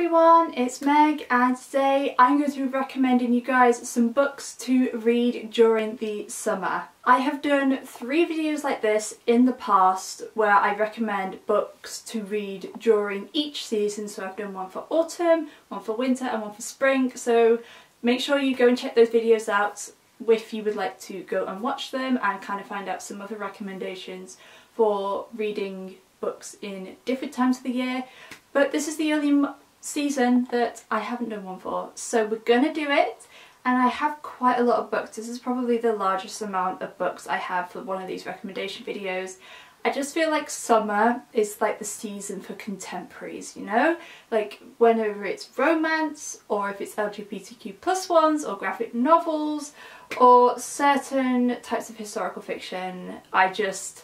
everyone, it's Meg, and today I'm going to be recommending you guys some books to read during the summer. I have done 3 videos like this in the past where I recommend books to read during each season. So I've done one for autumn, one for winter and one for spring. So make sure you go and check those videos out if you would like to go and watch them and kind of find out some other recommendations for reading books in different times of the year. But this is the only season that I haven't done one for, so we're gonna do it. And I have quite a lot of books. This is probably the largest amount of books I have for one of these recommendation videos. I just feel like summer is like the season for contemporaries, you know? Like whenever it's romance, or if it's LGBTQ plus ones, or graphic novels, or certain types of historical fiction, I just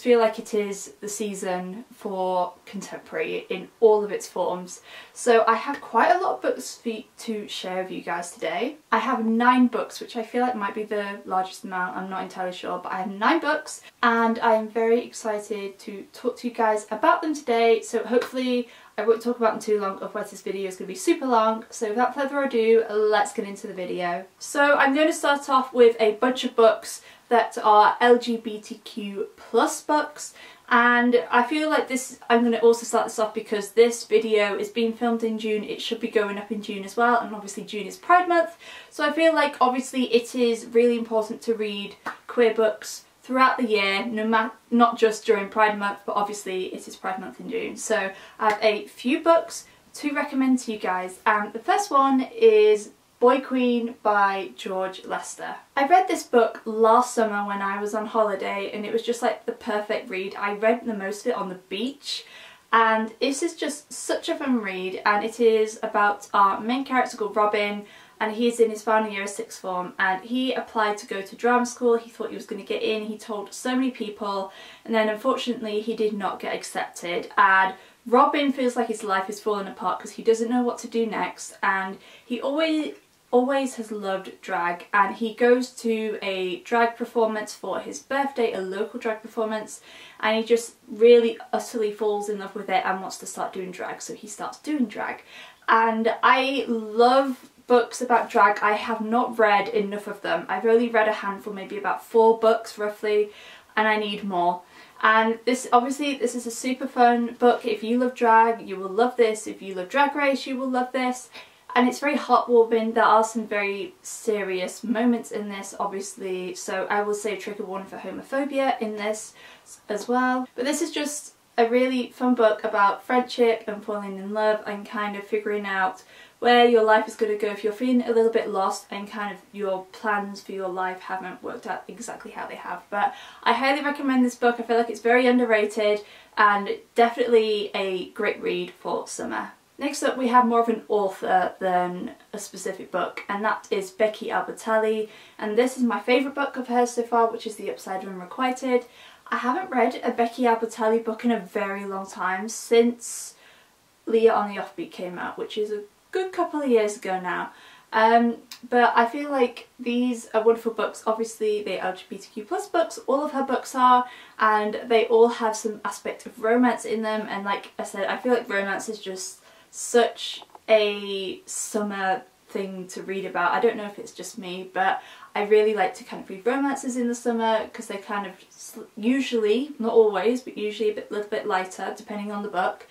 feel like it is the season for contemporary in all of its forms. So I have quite a lot of books to share with you guys today. I have 9 books, which I feel like might be the largest amount, I'm not entirely sure, but I have 9 books and I am very excited to talk to you guys about them today. So hopefully I won't talk about them too long, otherwise this video is going to be super long. So without further ado, let's get into the video. So I'm going to start off with a bunch of books that are LGBTQ plus books, and I feel like I'm going to also start this off because this video is being filmed in June. It should be going up in June as well, and obviously June is Pride Month, so I feel like obviously it is really important to read queer books throughout the year, not just during Pride Month, but obviously it is Pride Month in June. So I have a few books to recommend to you guys, and the first one is Boy Queen by George Lester. I read this book last summer when I was on holiday, and it was just like the perfect read. I read the most of it on the beach, and this is just such a fun read, and it is about our main character called Robin, and he's in his final year of 6th form, and he applied to go to drama school. He thought he was going to get in, he told so many people, and then unfortunately he did not get accepted, and Robin feels like his life is falling apart because he doesn't know what to do next, and he always has loved drag, and he goes to a drag performance for his birthday, a local drag performance, and he just really utterly falls in love with it and wants to start doing drag, so he starts doing drag. And I love books about drag. I have not read enough of them. I've only read a handful, maybe about 4 books roughly, and I need more. And this is a super fun book. If you love drag, you will love this. If you love Drag Race, you will love this. And it's very heartwarming. There are some very serious moments in this, obviously, so I will say trigger warning for homophobia in this as well. But this is just a really fun book about friendship and falling in love and kind of figuring out where your life is going to go if you're feeling a little bit lost and kind of your plans for your life haven't worked out exactly how they have. But I highly recommend this book. I feel like it's very underrated and definitely a great read for summer. Next up we have more of an author than a specific book, and that is Becky Albertalli, and this is my favourite book of hers so far, which is The Upside of Unrequited. I haven't read a Becky Albertalli book in a very long time, since Leah on the Offbeat came out, which is a good couple of years ago now. But I feel like these are wonderful books. Obviously they're LGBTQ plus books, all of her books are, and they all have some aspect of romance in them, and like I said, I feel like romance is just such a summer thing to read about. I don't know if it's just me, but I really like to kind of read romances in the summer because they're kind of usually, not always, but usually a little bit lighter depending on the book.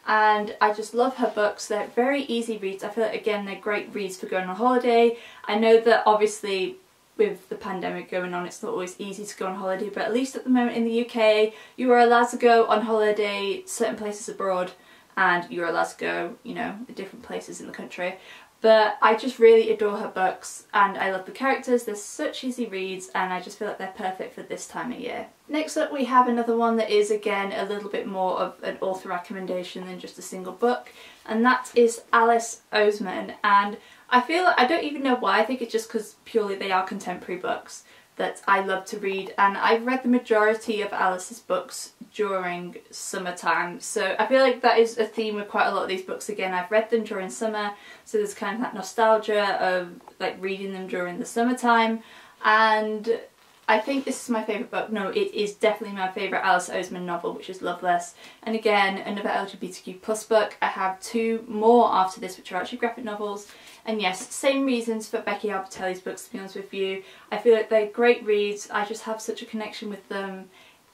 And I just love her books. They're very easy reads. I feel like, again, they're great reads for going on holiday. I know that obviously with the pandemic going on, it's not always easy to go on holiday, but at least at the moment in the UK, you are allowed to go on holiday certain places abroad, and you're allowed to go, you know, different places in the country. But I just really adore her books, and I love the characters. They're such easy reads, and I just feel like they're perfect for this time of year. Next up we have another one that is, again, a little bit more of an author recommendation than just a single book, and that is Alice Oseman. And I feel, I don't even know why, I think it's just because purely they are contemporary books that I love to read, and I've read the majority of Alice's books during summertime, so I feel like that is a theme with quite a lot of these books. Again, I've read them during summer, so there's kind of that nostalgia of like reading them during the summertime, and I think this is my favourite book. No, it is definitely my favourite Alice Oseman novel, which is Loveless. And again, another LGBTQ plus book. I have 2 more after this, which are actually graphic novels. And yes, same reasons for Becky Albertelli's books, to be honest with you. I feel like they're great reads. I just have such a connection with them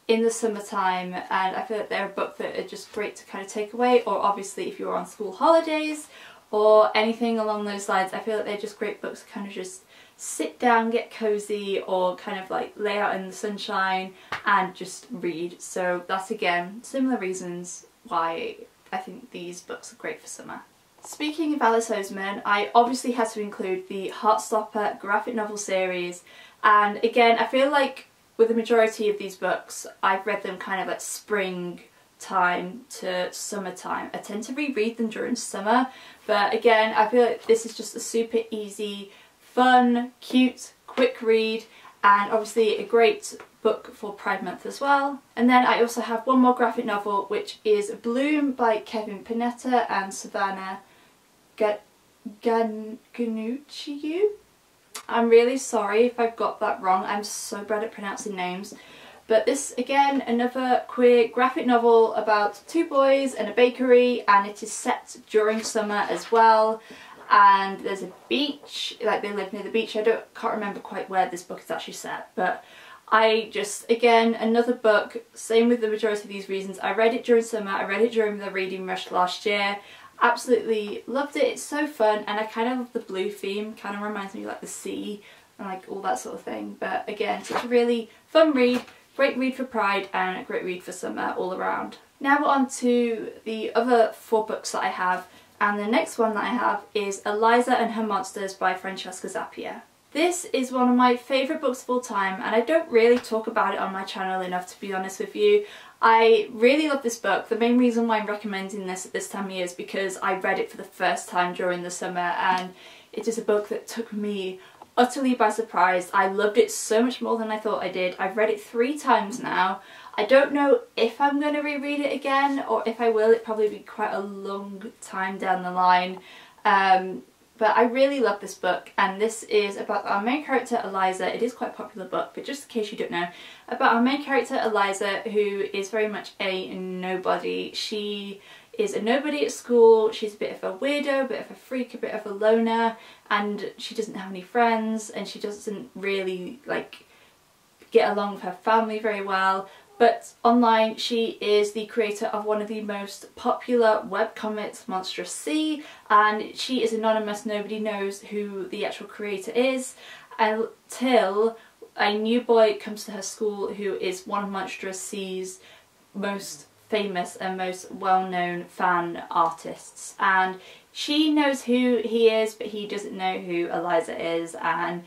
in the summertime, and I feel like they're a book that are just great to kind of take away, or obviously if you're on school holidays or anything along those lines. I feel like they're just great books to kind of just sit down, get cozy, or kind of like lay out in the sunshine and just read. So that's again similar reasons why I think these books are great for summer. Speaking of Alice Oseman, I obviously had to include the Heartstopper graphic novel series, and again I feel like with the majority of these books I've read them kind of at spring time to summertime. I tend to reread them during summer, but again I feel like this is just a super easy, fun, cute, quick read, and obviously a great book for Pride Month as well. And then I also have one more graphic novel, which is Bloom by Kevin Panetta and Savannah Ganucciu. I'm really sorry if I've got that wrong, I'm so bad at pronouncing names. But this, again, another queer graphic novel about 2 boys and a bakery, and it is set during summer as well. And there's a beach, like they live near the beach. Can't remember quite where this book is actually set, but again, another book, same with the majority of these reasons. I read it during summer, I read it during the reading rush last year. Absolutely loved it, it's so fun, and I kind of love the blue theme, kind of reminds me of like the sea and like all that sort of thing. But again, such a really fun read, great read for Pride and a great read for summer all around. Now we're on to the other 4 books that I have, and the next one that I have is Eliza and Her Monsters by Francesca Zappia. This is one of my favourite books of all time, and I don't really talk about it on my channel enough, to be honest with you. I really love this book. The main reason why I'm recommending this at this time of year is because I read it for the first time during the summer, and it is a book that took me utterly by surprise. I loved it so much more than I thought I did. I've read it 3 times now. I don't know if I'm going to reread it again, or if I will, it'll probably be quite a long time down the line. But I really love this book, and this is about our main character Eliza. It is quite a popular book, but just in case you don't know, about our main character Eliza, who is very much a nobody. She is a nobody at school, she's a bit of a weirdo, a bit of a freak, a bit of a loner, and she doesn't have any friends, and she doesn't really like get along with her family very well. But online, she is the creator of one of the most popular webcomics, Monstrous Sea, and she is anonymous. Nobody knows who the actual creator is until a new boy comes to her school who is one of Monstrous Sea's most famous and most well-known fan artists. And she knows who he is, but he doesn't know who Eliza is, and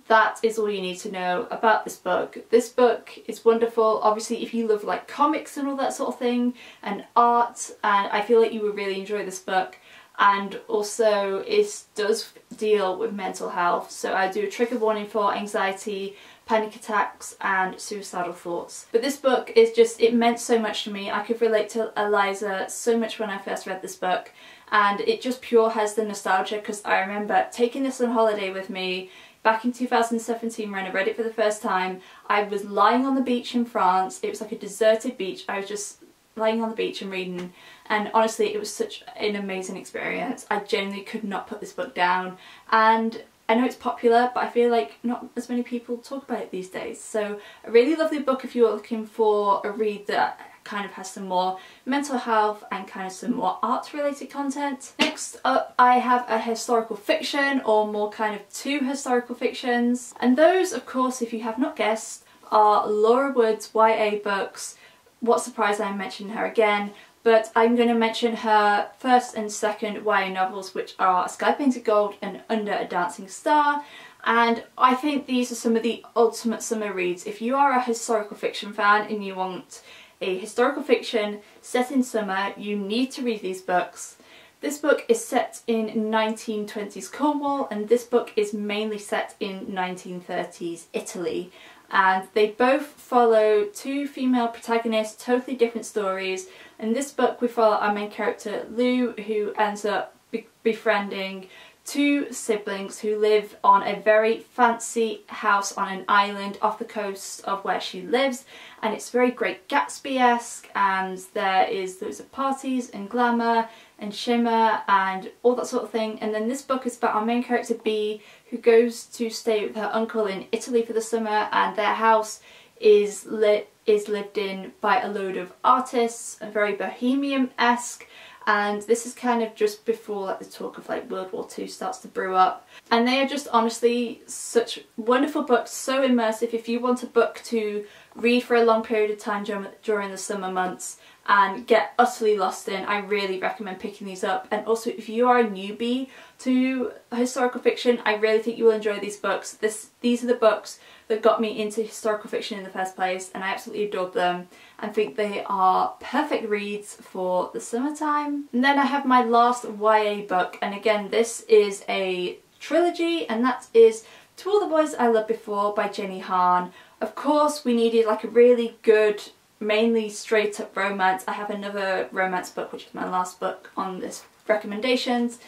that is all you need to know about this book. This book is wonderful. Obviously, if you love like comics and all that sort of thing, and art, and I feel like you would really enjoy this book. And also it does deal with mental health, so I do a trigger warning for anxiety, panic attacks and suicidal thoughts. But this book is just, it meant so much to me. I could relate to Eliza so much when I first read this book, and it just pure has the nostalgia, because I remember taking this on holiday with me back in 2017 when I read it for the first time. I was lying on the beach in France. It was like a deserted beach. I was just lying on the beach and reading, and honestly it was such an amazing experience. I genuinely could not put this book down, and I know it's popular, but I feel like not as many people talk about it these days. So a really lovely book if you're looking for a read that kind of has some more mental health and kind of some more art related content. Next up I have a historical fiction, or more kind of 2 historical fictions, and those, of course, if you have not guessed, are Laura Wood's YA books. What surprise I'm mentioning her again, but I'm going to mention her first and second YA novels, which are Sky Painted Gold and Under a Dancing Star. And I think these are some of the ultimate summer reads. If you are a historical fiction fan and you want a historical fiction set in summer, you need to read these books. This book is set in 1920s Cornwall, and this book is mainly set in 1930s Italy. And they both follow 2 female protagonists, totally different stories. In this book we follow our main character Lou, who ends up befriending two siblings who live on a very fancy house on an island off the coast of where she lives, and it's very Great Gatsby-esque, and there is loads of parties and glamour and shimmer and all that sort of thing. And then this book is about our main character Bee, who goes to stay with her uncle in Italy for the summer, and their house is lived in by a load of artists, and very bohemian-esque. And this is kind of just before like the talk of like World War II starts to brew up. And they are just honestly such wonderful books, so immersive. If you want a book to read for a long period of time during the summer months and get utterly lost in, I really recommend picking these up. And also if you are a newbie to historical fiction, I really think you will enjoy these books. These are the books that got me into historical fiction in the first place, and I absolutely adored them and think they are perfect reads for the summertime. And then I have my last YA book, and again this is a trilogy, and that is To All the Boys I Loved Before by Jenny Han. Of course we needed like a really good, mainly straight up romance. I have another romance book which is my last book on this recommendations,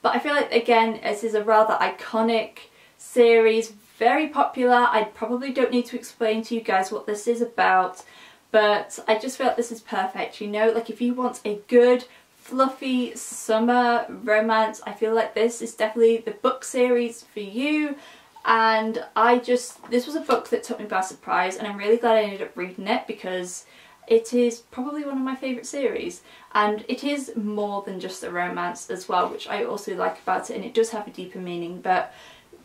but I feel like again this is a rather iconic series, very popular. I probably don't need to explain to you guys what this is about, but I just feel like this is perfect, you know, like if you want a good fluffy summer romance, I feel like this is definitely the book series for you. And this was a book that took me by surprise, and I'm really glad I ended up reading it because it is probably one of my favourite series, and it is more than just a romance as well, which I also like about it, and it does have a deeper meaning. But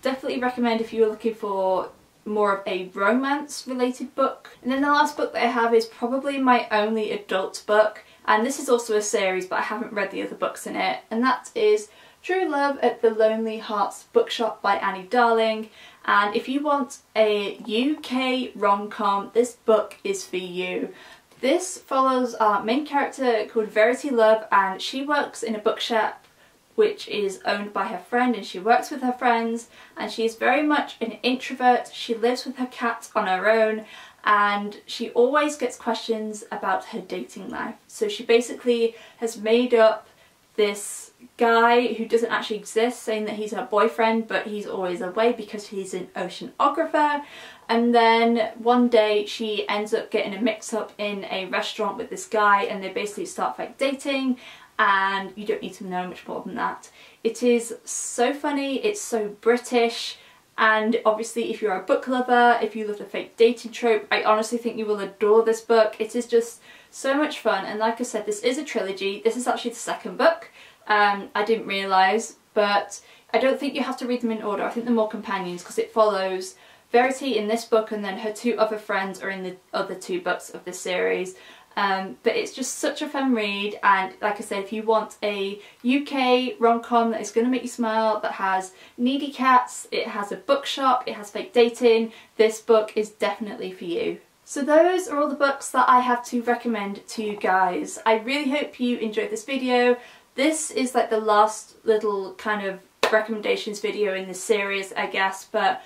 definitely recommend if you're looking for more of a romance related book. And then the last book that I have is probably my only adult book, and this is also a series but I haven't read the other books in it, and that is True Love at the Lonely Hearts Bookshop by Annie Darling. And if you want a UK rom-com, this book is for you. This follows our main character called Verity Love, and she works in a bookshop which is owned by her friend, and she works with her friends, and she is very much an introvert. She lives with her cat on her own, and she always gets questions about her dating life. So she basically has made up this guy who doesn't actually exist, saying that he's her boyfriend, but he's always away because he's an oceanographer. And then one day she ends up getting a mix-up in a restaurant with this guy, and they basically start like dating, and you don't need to know much more than that. It is so funny, it's so British, and obviously if you're a book lover, if you love the fake dating trope, I honestly think you will adore this book. It is just so much fun, and like I said, this is a trilogy. This is actually the second book. I didn't realise, but I don't think you have to read them in order. I think they're more companions because it follows Verity in this book, and then her two other friends are in the other two books of this series. But it's just such a fun read, and like I said, if you want a UK rom-com that is going to make you smile, that has needy cats, it has a bookshop, it has fake dating, this book is definitely for you. So those are all the books that I have to recommend to you guys. I really hope you enjoyed this video. This is like the last little kind of recommendations video in this series, I guess, but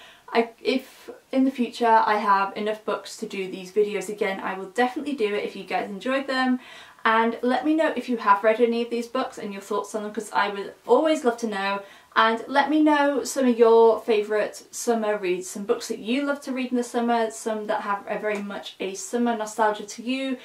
if in the future I have enough books to do these videos again, I will definitely do it if you guys enjoyed them. And let me know if you have read any of these books and your thoughts on them, because I would always love to know. And let me know some of your favourite summer reads, some books that you love to read in the summer, some that have a very much a summer nostalgia to you,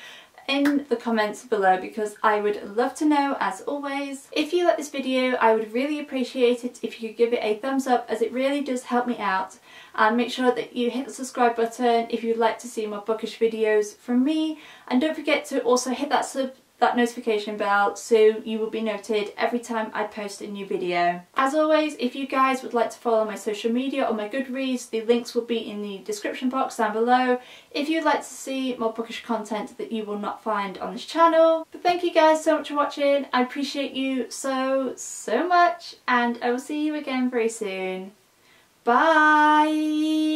in the comments below, because I would love to know as always. If you like this video, I would really appreciate it if you could give it a thumbs up, as it really does help me out. And make sure that you hit the subscribe button if you'd like to see more bookish videos from me, and don't forget to also hit that notification bell so you will be noted every time I post a new video. As always, if you guys would like to follow my social media or my Goodreads, the links will be in the description box down below if you'd like to see more bookish content that you will not find on this channel. But thank you guys so much for watching. I appreciate you so much, and I will see you again very soon. Bye!